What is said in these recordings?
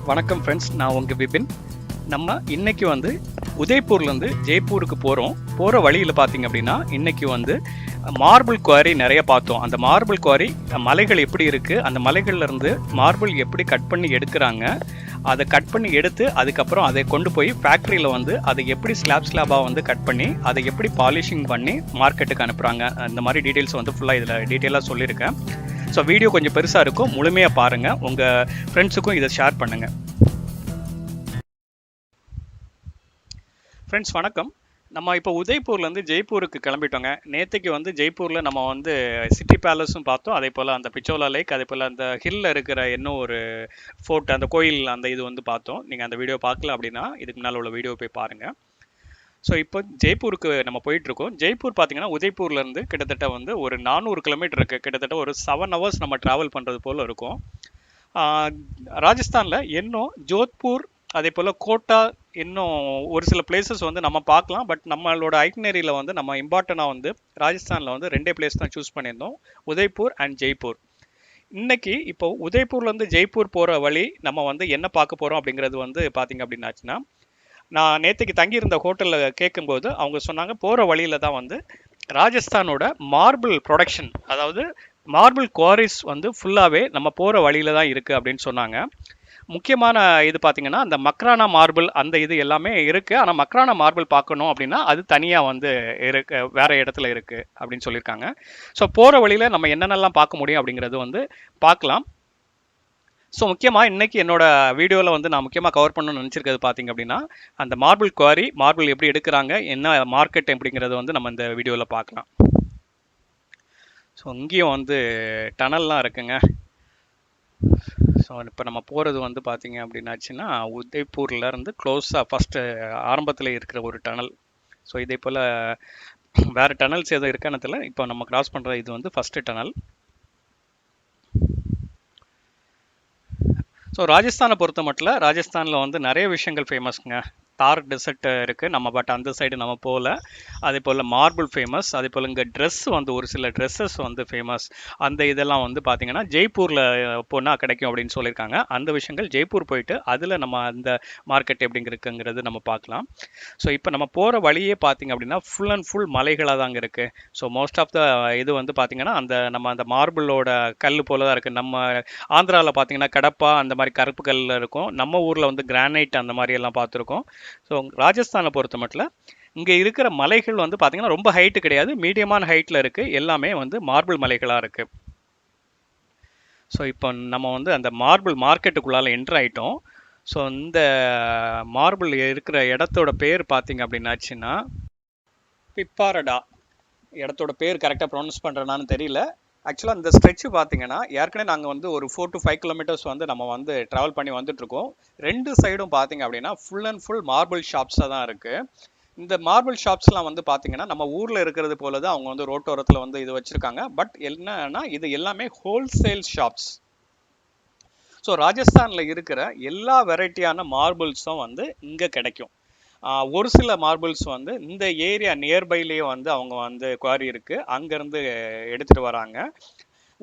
வணக்கம் ஃப்ரெண்ட்ஸ், நான் உங்கள் விபின். நம்ம இன்னைக்கு வந்து உதய்பூர்லேருந்து ஜெய்ப்பூருக்கு போகிற வழியில் பார்த்தீங்க அப்படின்னா இன்றைக்கி வந்து மார்பிள் குவாரி நிறைய பார்த்தோம். அந்த மார்பிள் குவாரி மலைகள் எப்படி இருக்குது, அந்த மலைகள்லேருந்து மார்பிள் எப்படி கட் பண்ணி எடுக்கிறாங்க, அதை கட் பண்ணி எடுத்து அதுக்கப்புறம் அதை கொண்டு போய் ஃபேக்ட்ரியில் வந்து அதை எப்படி ஸ்லாபாக வந்து கட் பண்ணி அதை எப்படி பாலிஷிங் பண்ணி மார்க்கெட்டுக்கு அனுப்புகிறாங்க, இந்த மாதிரி டீட்டெயில்ஸ் வந்து ஃபுல்லாக இதில் டீட்டெயிலாக சொல்லியிருக்கேன். ஸோ வீடியோ கொஞ்சம் பெருசாக இருக்கும், முழுமையாக பாருங்கள், உங்கள் ஃப்ரெண்ட்ஸுக்கும் இதை ஷேர் பண்ணுங்கள். ஃப்ரெண்ட்ஸ் வணக்கம். நம்ம இப்போ உதய்பூர்லேருந்து ஜெய்ப்பூருக்கு கிளம்பிட்டோங்க. நேற்றுக்கு வந்து ஜெய்ப்பூரில் நம்ம வந்து சிட்டி பேலஸும் பார்த்தோம், அதே போல் அந்த பிச்சோலா லேக், அதே போல் அந்த ஹில்லில் இருக்கிற இன்னும் ஒரு ஃபோர்ட், அந்த கோயில், அந்த இது வந்து பார்த்தோம். நீங்கள் அந்த வீடியோ பார்க்கல அப்படின்னா இதுக்கு முன்னால் உள்ள வீடியோ போய் பாருங்கள். ஸோ இப்போ ஜெய்ப்பூருக்கு நம்ம போயிட்டுருக்கோம். ஜெய்ப்பூர் பார்த்தீங்கன்னா உதய்பூர்லேருந்து கிட்டத்தட்ட வந்து ஒரு 400 கிலோமீட்டர் இருக்குது. கிட்டத்தட்ட ஒரு 7 ஹவர்ஸ் நம்ம ட்ராவல் பண்ணுறது போல் இருக்கும். ராஜஸ்தானில் இன்னும் ஜோத்பூர், அதே போல் கோட்டா, இன்னும் ஒரு சில பிளேசஸ் வந்து நம்ம பார்க்கலாம். பட் நம்மளோட ஐட்னரியில் வந்து நம்ம இம்பார்ட்டண்டாக வந்து ராஜஸ்தானில் வந்து 2 பிளேஸ் தான் சூஸ் பண்ணியிருந்தோம், உதய்பூர் அண்ட் ஜெய்ப்பூர். இன்னைக்கு இப்போ உதய்பூர்லேருந்து ஜெய்ப்பூர் போகிற வழி நம்ம வந்து என்ன பார்க்க போகிறோம் அப்படிங்கிறது வந்து பார்த்தீங்க அப்படின்னாச்சுன்னா, நான் நேற்றுக்கு தங்கியிருந்த ஹோட்டலில் கேட்கும்போது அவங்க சொன்னாங்க போகிற வழியில் தான் வந்து ராஜஸ்தானோட மார்பிள் ப்ரொடக்ஷன், அதாவது மார்பிள் குவாரிஸ் வந்து ஃபுல்லாகவே நம்ம போகிற வழியில் தான் இருக்குது அப்படின்னு சொன்னாங்க. முக்கியமான இது பார்த்தீங்கன்னா அந்த மக்ரானா மார்பிள், அந்த இது எல்லாமே இருக்குது. ஆனால் மக்ரானா மார்பிள் பார்க்கணும் அப்படின்னா அது தனியாக வந்து இருக்கு, வேறு இடத்துல இருக்குது அப்படின்னு சொல்லியிருக்காங்க. ஸோ போகிற வழியில் நம்ம என்னென்னலாம் பார்க்க முடியும் அப்படிங்கிறது வந்து பார்க்கலாம். ஸோ முக்கியமாக இன்றைக்கி என்னோட வீடியோவில் வந்து நான் முக்கியமாக கவர் பண்ணணும்னு நினச்சிருக்கிறது பார்த்தீங்க அப்படின்னா அந்த மார்பிள் குவாரி, மார்பிள் எப்படி எடுக்கிறாங்க, என்ன மார்க்கெட் அப்படிங்கிறது வந்து நம்ம இந்த வீடியோவில் பார்க்கலாம். ஸோ இங்கேயும் வந்து டனல்லாம் இருக்குங்க. ஸோ இப்போ நம்ம போகிறது வந்து பார்த்தீங்க அப்படின்னாச்சுன்னா உதய்பூர்லேருந்து க்ளோஸாக ஃபஸ்ட்டு ஆரம்பத்தில் இருக்கிற ஒரு டனல். ஸோ இதே போல் வேறு டனல்ஸ் எதுவும் இருக்கானதில் இப்போ நம்ம கிராஸ் பண்ணுற இது வந்து ஃபஸ்ட்டு டனல். ஸோ ராஜஸ்தானை பொறுத்த மட்டும் ராஜஸ்தானில் வந்து நிறைய விஷயங்கள் ஃபேமஸ்ங்க. தார் டெசர்ட் இருக்குது நம்ம, பட் அந்த சைடு நம்ம போகல. அதே போல் மார்பிள் ஃபேமஸ், அதே போல் இங்கே ட்ரெஸ் வந்து ஒரு சில ட்ரெஸ்ஸஸ் வந்து ஃபேமஸ். அந்த இதெல்லாம் வந்து பார்த்திங்கன்னா ஜெய்ப்பூரில் போனால் கிடைக்கும் அப்படின்னு சொல்லியிருக்காங்க. அந்த விஷயங்கள் ஜெய்ப்பூர் போயிட்டு அதில் நம்ம அந்த மார்க்கெட் எப்படிங்க இருக்குங்கிறது நம்ம பார்க்கலாம். ஸோ இப்போ நம்ம போகிற வழியே பார்த்திங்க அப்படின்னா ஃபுல் அண்ட் ஃபுல் மலைகளாக தாங்க இருக்குது. ஸோ மோஸ்ட் ஆஃப் த இது வந்து பார்த்திங்கன்னா அந்த மார்பிளோட கல் போல தான் இருக்குது. நம்ம ஆந்திராவில் பார்த்திங்கன்னா கடப்பா அந்த மாதிரி கருப்பு கல் இருக்கும், நம்ம ஊரில் வந்து கிரானைட் அந்த மாதிரி எல்லாம் பார்த்துருக்கோம். ஸோ ராஜஸ்தானை பொறுத்த மட்டும் இங்கே இருக்கிற மலைகள் வந்து பார்த்திங்கன்னா ரொம்ப ஹைட்டு கிடையாது, மீடியமான ஹைட்டில் இருக்குது, எல்லாமே வந்து மார்பிள் மலைகளாக இருக்குது. ஸோ இப்போ நம்ம வந்து அந்த மார்பிள் மார்க்கெட்டுக்குள்ளால் என்ட்ரு ஆகிட்டோம். ஸோ இந்த மார்பிள் இருக்கிற இடத்தோட பேர் பார்த்திங்க அப்படின்னாச்சுன்னா பிப்பாரடா. இடத்தோட பேர் கரெக்டாக ப்ரொனவுன்ஸ் பண்ணுறேனான்னு தெரியல. ஆக்சுவலாக இந்த ஸ்ட்ரெச்சு பார்த்தீங்கன்னா ஏற்கனவே நாங்கள் வந்து ஒரு 4 to 5 கிலோமீட்டர்ஸ் வந்து நம்ம வந்து ட்ராவல் பண்ணி வந்துட்டுருக்கோம். 2 சைடும் பார்த்தீங்க அப்படின்னா ஃபுல் அண்ட் ஃபுல் மார்பிள் ஷாப்ஸாக தான் இருக்குது. இந்த மார்பிள் ஷாப்ஸ்லாம் வந்து பார்த்தீங்கன்னா நம்ம ஊரில் இருக்கிறது போல தான் அவங்க வந்து ரோட்டோரத்தில் வந்து இது வச்சுருக்காங்க. பட் என்னன்னா இது எல்லாமே ஹோல்சேல் ஷாப்ஸ். ஸோ ராஜஸ்தானில் இருக்கிற எல்லா வெரைட்டியான மார்பிள்ஸும் வந்து இங்கே கிடைக்கும். ஒரு சில மார்பிள்ஸ் வந்து இந்த ஏரியா நியர்பைலேயே வந்து அவங்க வந்து குவாரி இருக்குது, அங்கேருந்து எடுத்துகிட்டு வராங்க.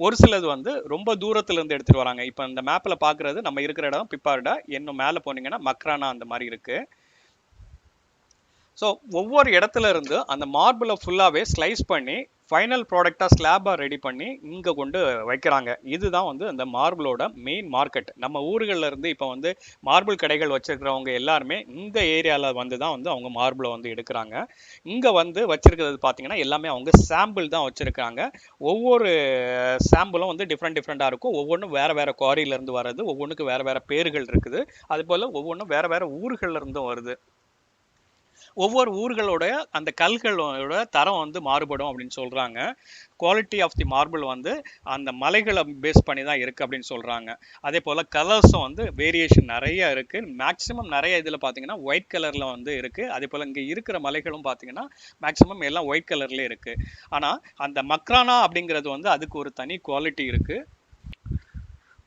ஒரு சிலது வந்து ரொம்ப தூரத்துலேருந்து எடுத்துகிட்டு வராங்க. இப்போ இந்த மேப்பில் பார்க்குறது நம்ம இருக்கிற இடம் பிப்பாரடா, இன்னும் மேலே போனீங்கன்னா மக்ரானா அந்த மாதிரி இருக்குது. ஸோ ஒவ்வொரு இடத்துல இருந்து அந்த மார்பிளை ஃபுல்லாகவே ஸ்லைஸ் பண்ணி ஃபைனல் ப்ராடக்டாக ஸ்லாபாக ரெடி பண்ணி இங்கே கொண்டு வைக்கிறாங்க. இதுதான் வந்து அந்த மார்பிளோட மெயின் மார்க்கெட். நம்ம ஊர்களில் இருந்து இப்போ வந்து மார்பிள் கடைகள் வச்சுருக்கிறவங்க எல்லாருமே இந்த ஏரியாவில் வந்து தான் வந்து அவங்க மார்பிளை வந்து எடுக்கிறாங்க. இங்கே வந்து வச்சுருக்கிறது பார்த்திங்கன்னா எல்லாமே அவங்க சாம்பிள் தான் வச்சுருக்காங்க. ஒவ்வொரு சாம்பிளும் வந்து டிஃப்ரெண்ட்டாக இருக்கும். ஒவ்வொன்றும் வேறு வேறு குவாரியிலேருந்து வர்றது, ஒவ்வொன்றுக்கு வேறு வேறு பேர்கள் இருக்குது. அதுபோல் ஒவ்வொன்றும் வேறு வேறு ஊர்கள்லேருந்தும் வருது. ஒவ்வொரு ஊர்களோட அந்த கல்களோட தரம் வந்து மாறுபடும் அப்படின்னு சொல்கிறாங்க. குவாலிட்டி ஆஃப் தி மார்பிள் வந்து அந்த மலைகளை பேஸ் பண்ணி தான் இருக்குது அப்படின்னு சொல்கிறாங்க. அதே போல் கலர்ஸும் வந்து வேரியேஷன் நிறைய இருக்குது. மேக்ஸிமம் நிறைய இதில் பார்த்தீங்கன்னா ஒயிட் கலரில் வந்து இருக்குது. அதே போல் இங்கே இருக்கிற மலைகளும் பார்த்தீங்கன்னா மேக்ஸிமம் எல்லாம் ஒயிட் கலர்லேயே இருக்குது. ஆனால் அந்த மக்ரானா அப்படிங்கிறது வந்து அதுக்கு ஒரு தனி குவாலிட்டி இருக்குது.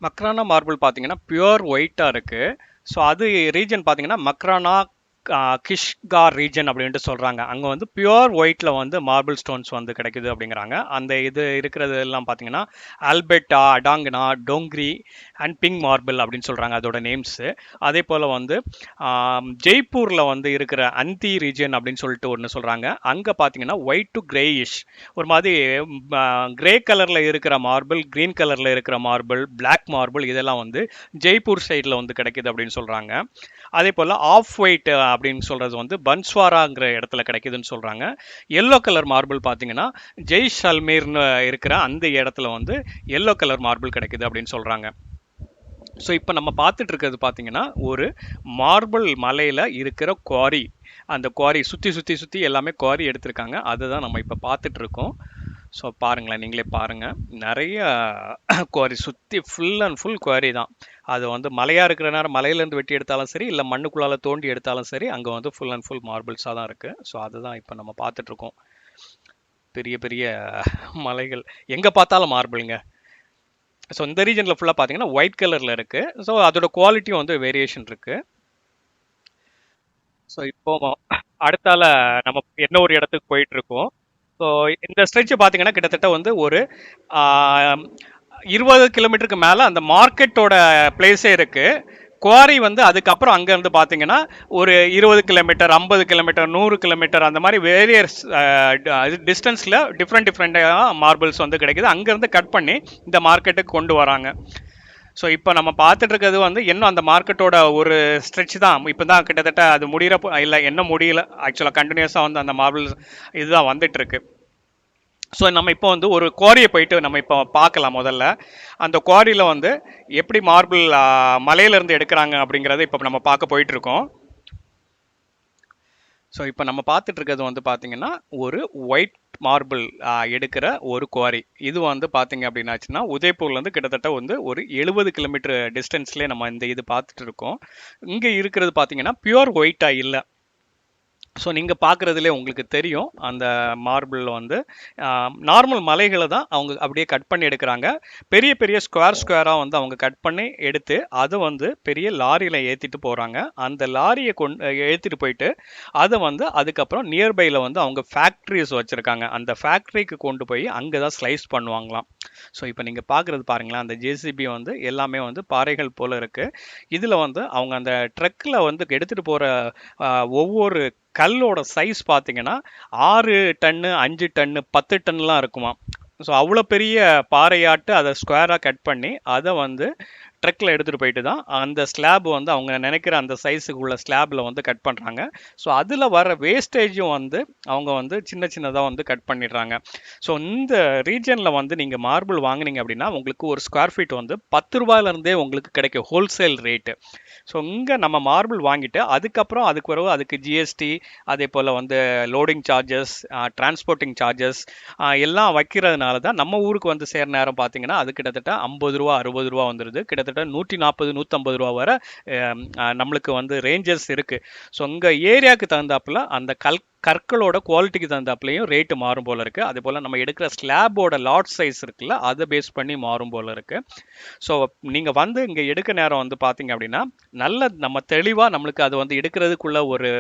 மக்ரானா மார்பிள் பார்த்தீங்கன்னா பியூர் ஒயிட்டாக இருக்குது. ஸோ அது ரீஜன் பார்த்தீங்கன்னா மக்ரானா, கிஷ்கார் ரீஜன் அப்படின்ட்டு சொல்கிறாங்க. அங்கே வந்து பியூர் ஒயிட்டில் வந்து மார்பிள் ஸ்டோன்ஸ் வந்து கிடைக்குது அப்படிங்கிறாங்க. அந்த இது இருக்கிறது எல்லாம் பார்த்தீங்கன்னா ஆல்பெட்டா, அடாங்கனா, டோங்க்ரி அண்ட் பிங்க் மார்பிள் அப்படின்னு சொல்கிறாங்க அதோட நேம்ஸு. அதே போல் வந்து ஜெய்ப்பூரில் வந்து இருக்கிற அந்தி ரீஜன் அப்படின்னு சொல்லிட்டு ஒன்று சொல்கிறாங்க. அங்கே பார்த்தீங்கன்னா ஒயிட் டு கிரேயிஷ் ஒரு மாதிரி கிரே கலரில் இருக்கிற மார்பிள், க்ரீன் கலரில் இருக்கிற மார்பிள், பிளாக் மார்பிள் இதெல்லாம் வந்து ஜெய்ப்பூர் சைடில் வந்து கிடைக்குது அப்படின்னு சொல்கிறாங்க. அதே போல் ஆஃப் ஒயிட் அப்படின்னு சொல்கிறது வந்து பன்ஸ்வாராங்கிற இடத்துல கிடைக்குதுன்னு சொல்கிறாங்க. எல்லோ கலர் மார்பிள் பார்த்தீங்கன்னா ஜெய்சல்மீர்னு இருக்கிற அந்த இடத்துல வந்து எல்லோ கலர் மார்பிள் கிடைக்குது அப்படின்னு சொல்கிறாங்க. ஸோ இப்போ நம்ம பார்த்துட்டு இருக்கிறது பார்த்தீங்கன்னா ஒரு மார்பிள் மலையில் இருக்கிற குவாரி. அந்த குவாரி சுற்றி சுற்றி சுற்றி எல்லாமே குவாரி எடுத்திருக்காங்க. அதை தான் நம்ம இப்போ பார்த்துட்டு இருக்கோம். ஸோ பாருங்களேன், நீங்களே பாருங்கள், நிறைய குவாரி சுற்றி ஃபுல் அண்ட் ஃபுல் குவாரி தான். அது வந்து மலையாக இருக்கிற நேரம் மலையிலேருந்து வெட்டி எடுத்தாலும் சரி, இல்லை மண்ணுக்குள்ளால் தோண்டி எடுத்தாலும் சரி, அங்கே வந்து ஃபுல் அண்ட் ஃபுல் மார்பிள்ஸாக தான் இருக்குது. ஸோ அதுதான் இப்போ நம்ம பார்த்துட்ருக்கோம். பெரிய பெரிய மலைகள் எங்கே பார்த்தாலும் மார்பிளுங்க. ஸோ இந்த ரீஜனில் ஃபுல்லாக பார்த்தீங்கன்னா ஒயிட் கலரில் இருக்குது. ஸோ அதோட குவாலிட்டியும் வந்து வேரியேஷன் இருக்குது. ஸோ இப்போ அடுத்தால நம்ம என்ன ஒரு இடத்துக்கு போயிட்டு இருக்கோம். ஸோ இந்த ஸ்ட்ரெச் பார்த்தீங்கன்னா கிட்டத்தட்ட வந்து ஒரு 20 கிலோமீட்டருக்கு மேலே அந்த மார்க்கெட்டோட பிளேஸே இருக்குது. குவாரி வந்து அதுக்கப்புறம் அங்கேருந்து பார்த்தீங்கன்னா ஒரு 20 கிலோமீட்டர், 50 கிலோமீட்டர், 100 கிலோமீட்டர் அந்த மாதிரி வேரியஸ் டிஸ்டன்ஸில் டிஃப்ரெண்ட்டாக மார்பிள்ஸ் வந்து கிடைக்குது. அங்கேருந்து கட் பண்ணி இந்த மார்க்கெட்டுக்கு கொண்டு வராங்க. ஸோ இப்போ நம்ம பார்த்துட்டு இருக்கிறது வந்து இன்னும் அந்த மார்க்கெட்டோட ஒரு ஸ்ட்ரெச் தான். இப்போ தான் கிட்டத்தட்ட அது முடிகிறப்போ இல்லை என்ன முடியல, ஆக்சுவலாக கண்டினியூஸாக வந்து அந்த மார்பிள்ஸ் இதுதான் வந்துட்டு இருக்கு. ஸோ நம்ம இப்போ வந்து ஒரு குவாரியை போயிட்டு நம்ம இப்போ பார்க்கலாம். முதல்ல அந்த குவாரியில் வந்து எப்படி மார்பிள் மலையிலேருந்து எடுக்கிறாங்க அப்படிங்கிறத இப்போ நம்ம பார்க்க போயிட்டு இருக்கோம். ஸோ இப்போ நம்ம பார்த்துட்டு இருக்கிறது வந்து பார்த்தீங்கன்னா ஒரு ஒயிட் மார்பிள் எடுக்கிற ஒரு குவாரி. இது வந்து பார்த்தீங்க அப்படின்னாச்சுன்னா உதய்பூர்லேருந்து கிட்டத்தட்ட வந்து ஒரு 70 கிலோமீட்டர் டிஸ்டன்ஸ்லேயே நம்ம இந்த இது பார்த்துட்டு இருக்கோம். இங்கே இருக்கிறது பார்த்தீங்கன்னா பியூர் ஒயிட்டாக இல்லை. ஸோ நீங்கள் பார்க்குறதுலே உங்களுக்கு தெரியும் அந்த மார்பிள் வந்து நார்மல் மலைகளை தான் அவங்க அப்படியே கட் பண்ணி எடுக்கிறாங்க. பெரிய பெரிய ஸ்கொயராக வந்து அவங்க கட் பண்ணி எடுத்து அதை வந்து பெரிய லாரியில் ஏற்றிட்டு போகிறாங்க. அந்த லாரியை ஏற்றிட்டு போயிட்டு அதை வந்து அதுக்கப்புறம் நியர்பையில் வந்து அவங்க ஃபேக்ட்ரிஸ் வச்சுருக்காங்க. அந்த ஃபேக்ட்ரிக்கு கொண்டு போய் அங்கே தான் ஸ்லைஸ் பண்ணுவாங்களாம். ஸோ இப்போ நீங்கள் பார்க்குறது பாருங்களேன், அந்த ஜேசிபி வந்து எல்லாமே வந்து பாறைகள் போல் இருக்குது. இதில் வந்து அவங்க அந்த ட்ரக்கில் வந்து எடுத்துகிட்டு போகிற ஒவ்வொரு கல்லோட சைஸ் பார்த்தீங்கன்னா 6 டன்னு, 5 டன்னு, 10 டன்லாம் இருக்குமா. ஸோ அவ்வளோ பெரிய பாறையாட்டு அதை ஸ்கொயராக கட் பண்ணி அதை வந்து ட்ரக்கில் எடுத்துகிட்டு போயிட்டு தான் அந்த ஸ்லாப் வந்து அவங்க நினைக்கிற அந்த சைஸுக்கு உள்ள ஸ்லாபில் வந்து கட் பண்ணுறாங்க. ஸோ அதில் வர வேஸ்டேஜும் வந்து அவங்க வந்து சின்ன சின்னதாக வந்து கட் பண்ணிடுறாங்க. ஸோ இந்த ரீஜனில் வந்து நீங்கள் மார்பிள் வாங்கினீங்க அப்படின்னா உங்களுக்கு ஒரு ஸ்கொயர் ஃபீட் வந்து 10 ரூபாயிலேருந்தே உங்களுக்கு கிடைக்கும் ஹோல்சேல் ரேட்டு. ஸோ இங்கே நம்ம மார்பிள் வாங்கிட்டு அதுக்கப்புறம் அதுக்கு பிறகு அதுக்கு ஜிஎஸ்டி, அதே போல் வந்து லோடிங் சார்ஜஸ், டிரான்ஸ்போர்ட்டிங் சார்ஜஸ் எல்லாம் வைக்கிறதுனால தான் நம்ம ஊருக்கு வந்து சேர நேரம் பார்த்தீங்கன்னா அது கிட்டத்தட்ட 50 ரூபா 60 ரூபா வந்துடுது. கிட்டத்தட்ட 140 150 ரூபா வரை நம்மளுக்கு வந்து ரேஞ்சஸ் இருக்குது. ஸோ உங்கள் ஏரியாவுக்கு தகுந்தாப்புல அந்த கற்களோட குவாலிட்டிக்கு தகுந்தாப்புலையும் ரேட்டு மாறும் போல் இருக்குது. அதே போல் நம்ம எடுக்கிற ஸ்லாபோட லாட் சைஸ் இருக்குல்ல அதை பேஸ் பண்ணி மாறும் போல் இருக்குது. ஸோ நீங்கள் வந்து இங்கே எடுக்க நேரம் வந்து பார்த்தீங்க அப்படின்னா நல்ல நம்ம தெளிவாக நம்மளுக்கு அது வந்து எடுக்கிறதுக்குள்ள ஒரு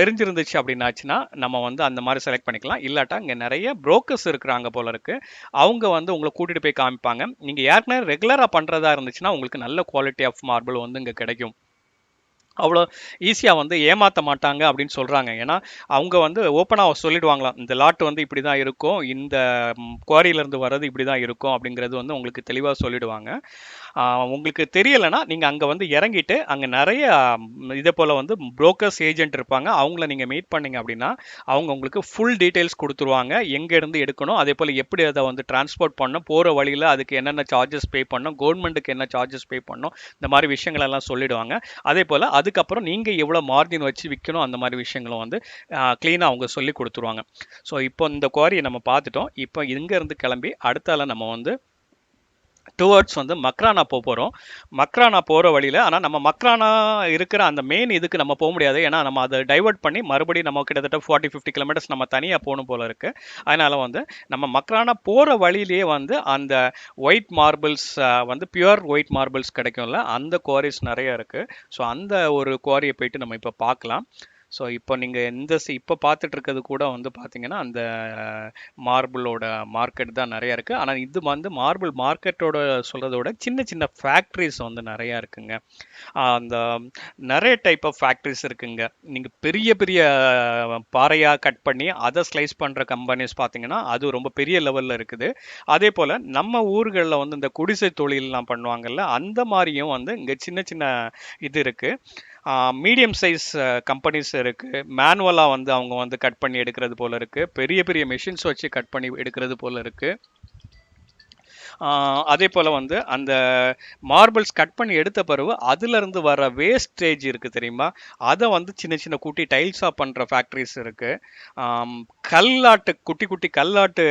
தெரிஞ்சிருந்துச்சு அப்படின்னாச்சுன்னா நம்ம வந்து அந்த மாதிரி செலக்ட் பண்ணிக்கலாம். இல்லாட்டா இங்கே நிறைய புரோக்கர்ஸ் இருக்கிறாங்க போல இருக்குது. அவங்க வந்து உங்களை கூட்டிகிட்டு போய் காமிப்பாங்க. நீங்கள் ஏற்கனவே ரெகுலராக பண்ணுறதா இருந்துச்சுன்னா உங்களுக்கு நல்ல குவாலிட்டி ஆஃப் மார்பிள் வந்து இங்கே கிடைக்கும். அவ்வளோ ஈஸியாக வந்து ஏமாற்ற மாட்டாங்க அப்படின்னு சொல்கிறாங்க. ஏன்னா அவங்க வந்து ஓப்பனாக சொல்லிடுவாங்களாம், இந்த லாட் வந்து இப்படி தான் இருக்கும், இந்த குவாரியிலேருந்து வர்றது இப்படி தான் இருக்கும் அப்படிங்கிறது வந்து உங்களுக்கு தெளிவாக சொல்லிடுவாங்க. உங்களுக்கு தெரியலைன்னா நீங்கள் அங்கே வந்து இறங்கிட்டு அங்கே நிறைய இதே போல் வந்து புரோக்கர்ஸ் ஏஜென்ட் இருப்பாங்க. அவங்கள நீங்கள் மீட் பண்ணிங்க அப்படின்னா அவங்க உங்களுக்கு ஃபுல் டீட்டெயில்ஸ் கொடுத்துருவாங்க. எங்கேருந்து எடுக்கணும், அதே போல் எப்படி அதை வந்து டிரான்ஸ்போர்ட் பண்ணணும், போகிற வழியில் அதுக்கு என்னென்ன சார்ஜஸ் பே பண்ணணும், கவர்மெண்ட்டுக்கு என்ன சார்ஜஸ் பே பண்ணணும், இந்த மாதிரி விஷயங்களெல்லாம் சொல்லிடுவாங்க. அதே போல் அதுக்கப்புறம் நீங்கள் எவ்வளோ மார்ஜின் வச்சு விற்கணும் அந்த மாதிரி விஷயங்களும் வந்து க்ளீனாக அவங்க சொல்லி கொடுத்துருவாங்க. ஸோ இப்போ இந்த குவாரியை நம்ம பார்த்துட்டோம். இப்போ இங்கேருந்து கிளம்பி அடுத்தால நம்ம வந்து டுவர்ட்ஸ் வந்து மக்ரானா போகிறோம். மக்ரானா போகிற வழியில், ஆனால் நம்ம மக்ரானா இருக்கிற அந்த மெயின் இதுக்கு நம்ம போக முடியாது. ஏன்னா நம்ம அதை டைவர்ட் பண்ணி மறுபடியும் நம்ம கிட்டத்தட்ட 40-50 கிலோமீட்டர்ஸ் நம்ம தனியாக போகணும் போல இருக்கு. அதனால வந்து நம்ம மக்ரானா போகிற வழியிலேயே வந்து அந்த ஒயிட் மார்பிள்ஸ் வந்து பியூர் ஒயிட் மார்பிள்ஸ் கிடைக்கும்ல, அந்த குவாரிஸ் நிறைய இருக்கு. ஸோ அந்த ஒரு குவாரியை போயிட்டு நம்ம இப்போ பார்க்கலாம். ஸோ இப்போ நீங்கள் இப்போ பார்த்துட்டு இருக்கிறது கூட வந்து பார்த்தீங்கன்னா அந்த மார்பிளோட மார்க்கெட் தான் நிறைய இருக்குது. ஆனால் இது வந்து மார்பிள் மார்க்கெட்டோட சொல்கிறத விட சின்ன சின்ன ஃபேக்ட்ரிஸ் வந்து நிறையா இருக்குங்க. அந்த நிறைய டைப் ஆஃப் ஃபேக்ட்ரிஸ் இருக்குங்க. நீங்கள் பெரிய பெரிய பாறையாக கட் பண்ணி அதை ஸ்லைஸ் பண்ணுற கம்பெனிஸ் பார்த்தீங்கன்னா அது ரொம்ப பெரிய லெவலில் இருக்குது. அதே போல் நம்ம ஊர்களில் வந்து இந்த குடிசை தொழிலெலாம் பண்ணுவாங்கல்ல, அந்த மாதிரியும் வந்து இங்கே சின்ன சின்ன இது இருக்குது. மீடியம் சைஸ் கம்பெனிஸ் இருக்குது. மேனுவலாக வந்து அவங்க வந்து கட் பண்ணி எடுக்கிறது போல் இருக்குது. பெரிய பெரிய மெஷின்ஸ் வச்சு கட் பண்ணி எடுக்கிறது போல் இருக்குது. அதே போல் வந்து அந்த மார்பிள்ஸ் கட் பண்ணி எடுத்த பிறகு அதிலிருந்து வர வேஸ்டேஜ் இருக்குது தெரியுமா, அதை வந்து சின்ன சின்ன குட்டி டைல்ஸாக பண்ணுற ஃபேக்ட்ரிஸ் இருக்குது. கல்லாட்டு குட்டி குட்டி கல்லாட்டு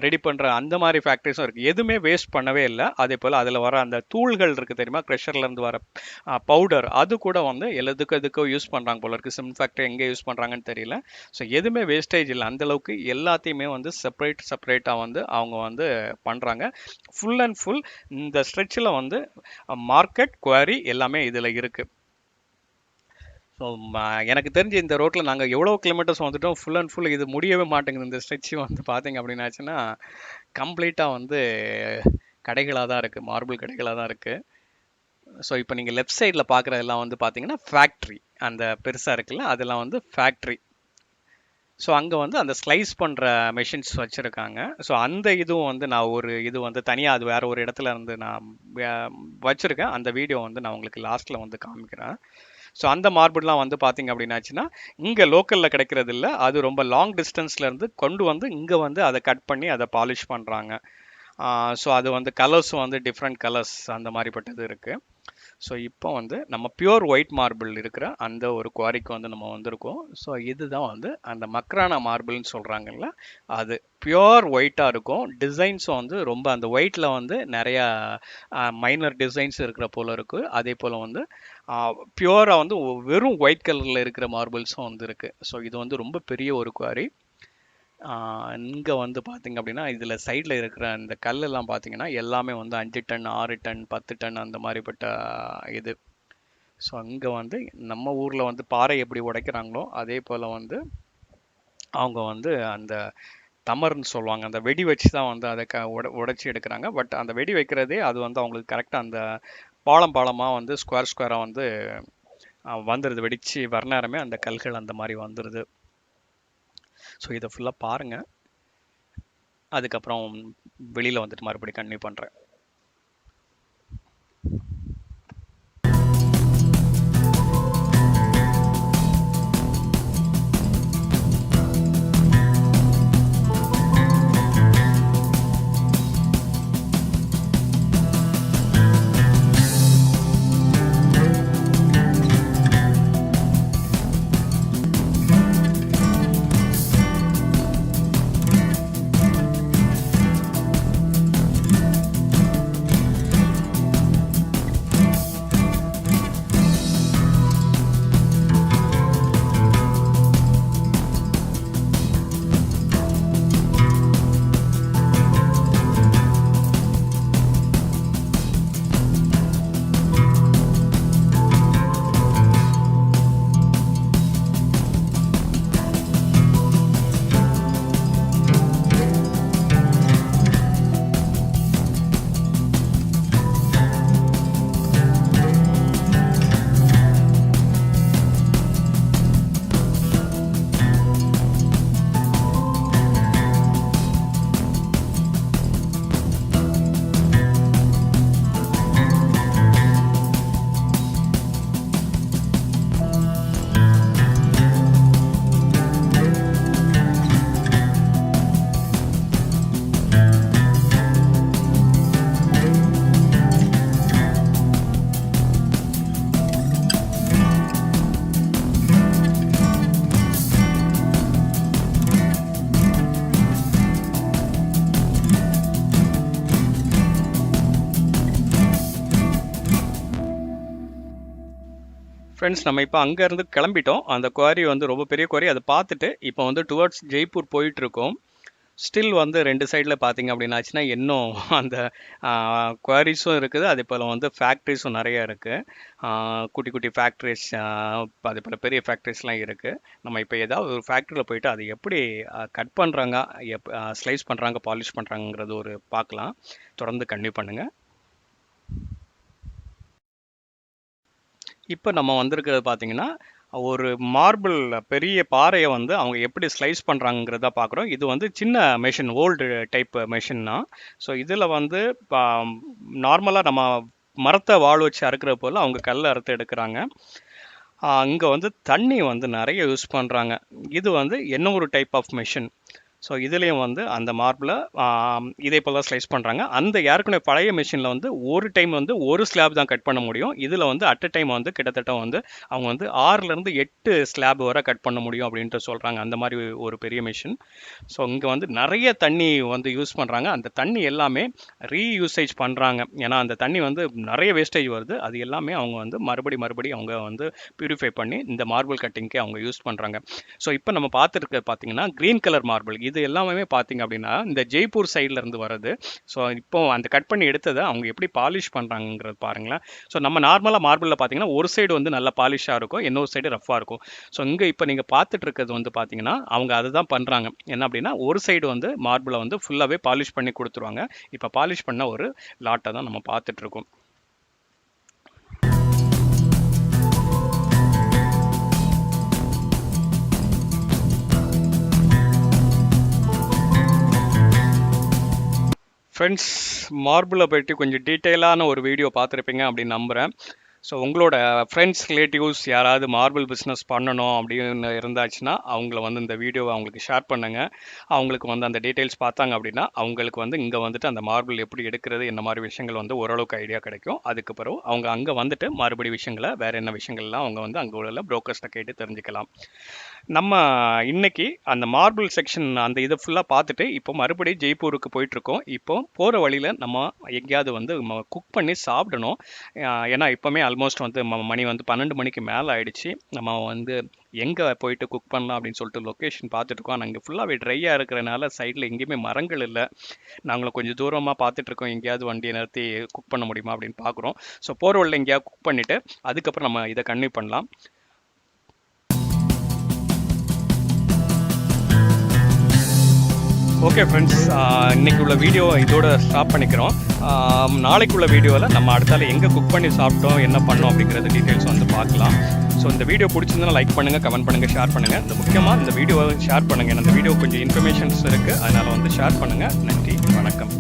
ரெடி பண்ணுற அந்த மாதிரி ஃபேக்ட்ரிஸும் இருக்குது. எதுவுமே வேஸ்ட் பண்ணவே இல்லை. அதே போல் அதில் வர அந்த தூள்கள் இருக்குது தெரியுமா, க்ரெஷர்லேருந்து வர பவுடர், அது கூட வந்து எதுக்கோ யூஸ் பண்ணுறாங்க போல இருக்குது. சிமெண்ட் ஃபேக்ட்ரி எங்கே யூஸ் பண்ணுறாங்கன்னு தெரியல. ஸோ எதுவுமே வேஸ்டேஜ் இல்லை. அந்தளவுக்கு எல்லாத்தையுமே வந்து செப்பரேட்டாக வந்து அவங்க வந்து பண்ணுறாங்க. ஃபுல் அண்ட் ஃபுல் இந்த ஸ்ட்ரெச்சில் வந்து மார்க்கெட், குவாரி எல்லாமே இதில் இருக்குது. ஸோ எனக்கு தெரிஞ்சு இந்த ரோட்டில் நாங்கள் எவ்வளோ கிலோமீட்டர்ஸ் வந்துட்டோம், ஃபுல் அண்ட் ஃபுல் இது முடியவே மாட்டேங்குது. இந்த ஸ்ட்ரெச்சு வந்து பார்த்தீங்க அப்படின்னாச்சுன்னா கம்ப்ளீட்டாக வந்து கடைகளாக தான் இருக்குது, மார்பிள் கடைகளாக தான் இருக்குது. ஸோ இப்போ நீங்கள் லெஃப்ட் சைடில் பார்க்குறதெல்லாம் வந்து பார்த்தீங்கன்னா ஃபேக்ட்ரி, அந்த பெருசாக இருக்குல்ல அதெல்லாம் வந்து ஃபேக்ட்ரி. ஸோ அங்கே வந்து அந்த ஸ்லைஸ் பண்ணுற மெஷின்ஸ் வச்சுருக்காங்க. ஸோ அந்த இதுவும் வந்து நான் ஒரு இது வந்து தனியாக அது வேறு ஒரு இடத்துல இருந்து நான் வச்சுருக்கேன். அந்த வீடியோ வந்து நான் உங்களுக்கு லாஸ்ட்டில் வந்து காமிக்கிறேன். ஸோ அந்த மார்பிள்லாம் வந்து பார்த்தீங்க அப்படின்னாச்சுன்னா இங்கே லோக்கலில் கிடைக்கிறது இல்லை, அது ரொம்ப லாங் டிஸ்டன்ஸ்லேருந்து கொண்டு வந்து இங்கே வந்து அதை கட் பண்ணி அதை பாலிஷ் பண்ணுறாங்க. ஸோ அது வந்து கலர்ஸும் வந்து டிஃப்ரெண்ட் கலர்ஸ் அந்த மாதிரிப்பட்டது இருக்குது. ஸோ இப்போ வந்து நம்ம பியூர் ஒயிட் மார்பிள் இருக்கிற அந்த ஒரு குவாரிக்கு வந்து நம்ம வந்திருக்கோம். ஸோ இதுதான் வந்து அந்த மக்ரானா மார்பிள்னு சொல்கிறாங்கல்ல, அது பியூர் ஒயிட்டாக இருக்கும். டிசைன்ஸும் வந்து ரொம்ப அந்த ஒயிட்டில் வந்து நிறையா மைனர் டிசைன்ஸ் இருக்கிற போல் இருக்குது. அதே போல் வந்து பியூராக வந்து வெறும் ஒயிட் கலரில் இருக்கிற மார்பிள்ஸும் வந்து இருக்குது. ஸோ இது வந்து ரொம்ப பெரிய ஒரு குவாரி. இங்கே வந்து பார்த்தீங்க அப்படின்னா இதில் சைடில் இருக்கிற அந்த கல்லெல்லாம் பார்த்தீங்கன்னா எல்லாமே வந்து 5 டன் 6 டன் 10 டன் அந்த மாதிரிப்பட்ட இது. ஸோ அங்கே வந்து நம்ம ஊரில் வந்து பாறை எப்படி உடைக்கிறாங்களோ அதே போல் வந்து அவங்க வந்து அந்த தமர்ன்னு சொல்லுவாங்க, அந்த வெடி வச்சு தான் வந்து அதை உடைச்சி எடுக்கிறாங்க. பட் அந்த வெடி வைக்கிறதே அது வந்து அவங்களுக்கு கரெக்டாக அந்த பாலமாக வந்து ஸ்கொயராக வந்து வந்துடுது. வெடித்து வர நேரமே அந்த கல்கள் அந்த மாதிரி வந்துடுது. ஸோ இதை ஃபுல்லாக பாருங்கள், அதுக்கப்புறம் வெளியில் வந்துட்டு மறுபடியும் கன்டினியூ பண்ணுறேன். ஃப்ரெண்ட்ஸ் நம்ம இப்போ அங்கேருந்து கிளம்பிட்டோம். அந்த குவாரி வந்து ரொம்ப பெரிய குவாரி, அதை பார்த்துட்டு இப்போ வந்து டுவர்ட்ஸ் ஜெய்ப்பூர் போயிட்டுருக்கோம். ஸ்டில் வந்து 2 சைடில் பார்த்தீங்க அப்படின்னாச்சுன்னா இன்னும் அந்த குவாரிஸும் இருக்குது, அதே போல் வந்து ஃபேக்ட்ரிஸும் நிறையா இருக்குது. குட்டி குட்டி ஃபேக்ட்ரிஸ், அதே போல் பெரிய ஃபேக்ட்ரிஸ்லாம் இருக்குது. நம்ம இப்போ ஏதாவது ஒரு ஃபேக்ட்ரியில் போயிட்டு அதை எப்படி கட் பண்ணுறாங்க, ஸ்லைஸ் பண்ணுறாங்க, பாலிஷ் பண்ணுறாங்கிறது ஒரு பார்க்கலாம். தொடர்ந்து கன்டினியூ பண்ணுங்கள். இப்போ நம்ம வந்திருக்கிறது பார்த்தீங்கன்னா ஒரு மார்பிள் பெரிய பாறையை வந்து அவங்க எப்படி ஸ்லைஸ் பண்ணுறாங்கிறத பார்க்குறோம். இது வந்து சின்ன மெஷின், ஓல்டு டைப் மெஷின் தான். ஸோ இதில் வந்து நார்மலாக நம்ம மரத்தை வாழ் வச்சு அறுக்கிற போல் அவங்க கல்லை அறுத்து எடுக்கிறாங்க. இங்கே வந்து தண்ணி வந்து நிறைய யூஸ் பண்ணுறாங்க. இது வந்து என்ன ஒரு டைப் ஆஃப் மெஷின். ஸோ இதுலேயும் வந்து அந்த மார்பிளை இதே போல் தான் ஸ்லைஸ் பண்ணுறாங்க. அந்த ஏற்கனவே பழைய மிஷினில் வந்து ஒரு டைம் வந்து ஒரு ஸ்லாப் தான் கட் பண்ண முடியும். இதில் வந்து அட் அ டைம் வந்து கிட்டத்தட்ட வந்து அவங்க வந்து 6லேருந்து 8 ஸ்லாப் வரை கட் பண்ண முடியும் அப்படின்ட்டு சொல்கிறாங்க. அந்த மாதிரி ஒரு பெரிய மிஷின். ஸோ இங்கே வந்து நிறைய தண்ணி வந்து யூஸ் பண்ணுறாங்க. அந்த தண்ணி எல்லாமே ரீயூசேஜ் பண்ணுறாங்க. ஏன்னா அந்த தண்ணி வந்து நிறைய வேஸ்டேஜ் வருது. அது எல்லாமே அவங்க வந்து மறுபடி அவங்க வந்து பியூரிஃபை பண்ணி இந்த மார்பிள் கட்டிங்க்கே அவங்க யூஸ் பண்ணுறாங்க. ஸோ இப்போ நம்ம பார்த்துருக்க பார்த்தீங்கன்னா க்ரீன் கலர் மார்பிள், இது எல்லாமே பார்த்தீங்க அப்படின்னா இந்த ஜெய்ப்பூர் சைடில் இருந்து வருது. ஸோ இப்போ அந்த கட் பண்ணி எடுத்ததை அவங்க எப்படி பாலிஷ் பண்ணுறாங்கிறது பாருங்களேன். ஸோ நம்ம நார்மலாக மார்பிளில் பார்த்தீங்கன்னா ஒரு சைடு வந்து நல்லா பாலிஷாக இருக்கும், இன்னொரு சைடு ரஃபாக இருக்கும். ஸோ இங்கே இப்போ நீங்கள் பார்த்துட்டு இருக்கிறது வந்து பார்த்தீங்கன்னா அவங்க அதை தான் பண்ணுறாங்க. என்ன அப்படின்னா ஒரு சைடு வந்து மார்பிளை வந்து ஃபுல்லாகவே பாலிஷ் பண்ணி கொடுத்துருவாங்க. இப்போ பாலிஷ் பண்ண ஒரு லாட்டை தான் நம்ம பார்த்துட்ருக்கோம். ஃப்ரெண்ட்ஸ், மார்பிளை பற்றி கொஞ்சம் டீட்டெயிலான ஒரு வீடியோ பார்த்துருப்பீங்க அப்படின்னு நம்புகிறேன். ஸோ உங்களோட ஃப்ரெண்ட்ஸ், ரிலேட்டிவ்ஸ் யாராவது மார்பிள் பிஸ்னஸ் பண்ணணும் அப்படின்னு இருந்தாச்சுன்னா அவங்கள வந்து இந்த வீடியோவை அவங்களுக்கு ஷேர் பண்ணுங்கள். அவங்களுக்கு வந்து அந்த டீட்டெயில்ஸ் பார்த்தாங்க அப்படின்னா அவங்களுக்கு வந்து இங்கே வந்துட்டு அந்த மார்பிள் எப்படி எடுக்கிறது, என்ன மாதிரி விஷயங்கள் வந்து ஓரளவுக்கு ஐடியா கிடைக்கும். அதுக்கு பிறகு அவங்க அங்கே வந்துட்டு மறுபடி விஷயங்களை, வேறு என்ன விஷயங்கள்லாம் அவங்க வந்து அங்கே உள்ள ப்ரோக்கர்ஸ்ட்டை கேட்டு தெரிஞ்சுக்கலாம். நம்ம இன்னைக்கு அந்த மார்பிள் செக்ஷன் அந்த இதை ஃபுல்லாக பார்த்துட்டு இப்போ மறுபடியும் ஜெய்ப்பூருக்கு போயிட்டுருக்கோம். இப்போ போகிற வழியில் நம்ம எங்கேயாவது வந்து குக் பண்ணி சாப்பிடணும். ஏன்னா இப்போமே ஆல்மோஸ்ட் வந்து மணி வந்து 12 மணிக்கு மேலே ஆயிடுச்சு. நம்ம வந்து எங்கே போயிட்டு குக் பண்ணலாம் அப்படின்னு சொல்லிட்டு லொக்கேஷன் பார்த்துட்ருக்கோம். ஆனால் இங்கே ஃபுல்லாகவே ட்ரையாக இருக்கிறனால சைடில் எங்கேயுமே மரங்கள் இல்லை. நாங்களும் கொஞ்சம் தூரமாக பார்த்துட்ருக்கோம், எங்கேயாவது வண்டியை நிறுத்தி குக் பண்ண முடியுமா அப்படின்னு பார்க்குறோம். ஸோ போகிற வழியில் எங்கேயாவது குக் பண்ணிவிட்டு அதுக்கப்புறம் நம்ம இதை கன்டினியூ பண்ணலாம். ஓகே ஃப்ரெண்ட்ஸ், இன்றைக்கி உள்ள வீடியோ இதோட ஸ்டாப் பண்ணிக்கிறோம். நாளைக்குள்ள வீடியோவில் நம்ம அடுத்தால எங்கே குக் பண்ணி சாப்பிட்டோம், என்ன பண்ணோம் அப்படிங்கிறது டீட்டெயில்ஸ் வந்து பார்க்கலாம். ஸோ இந்த வீடியோ பிடிச்சிருந்தா லைக் பண்ணுங்கள், கமெண்ட் பண்ணுங்கள், ஷேர் பண்ணுங்கள். இந்த முக்கியமாக இந்த வீடியோவை ஷேர் பண்ணுங்கள். இந்த வீடியோ கொஞ்சம் இன்ஃபர்மேஷன்ஸ் இருக்குது, அதனால் வந்து ஷேர் பண்ணுங்கள். நன்றி, வணக்கம்.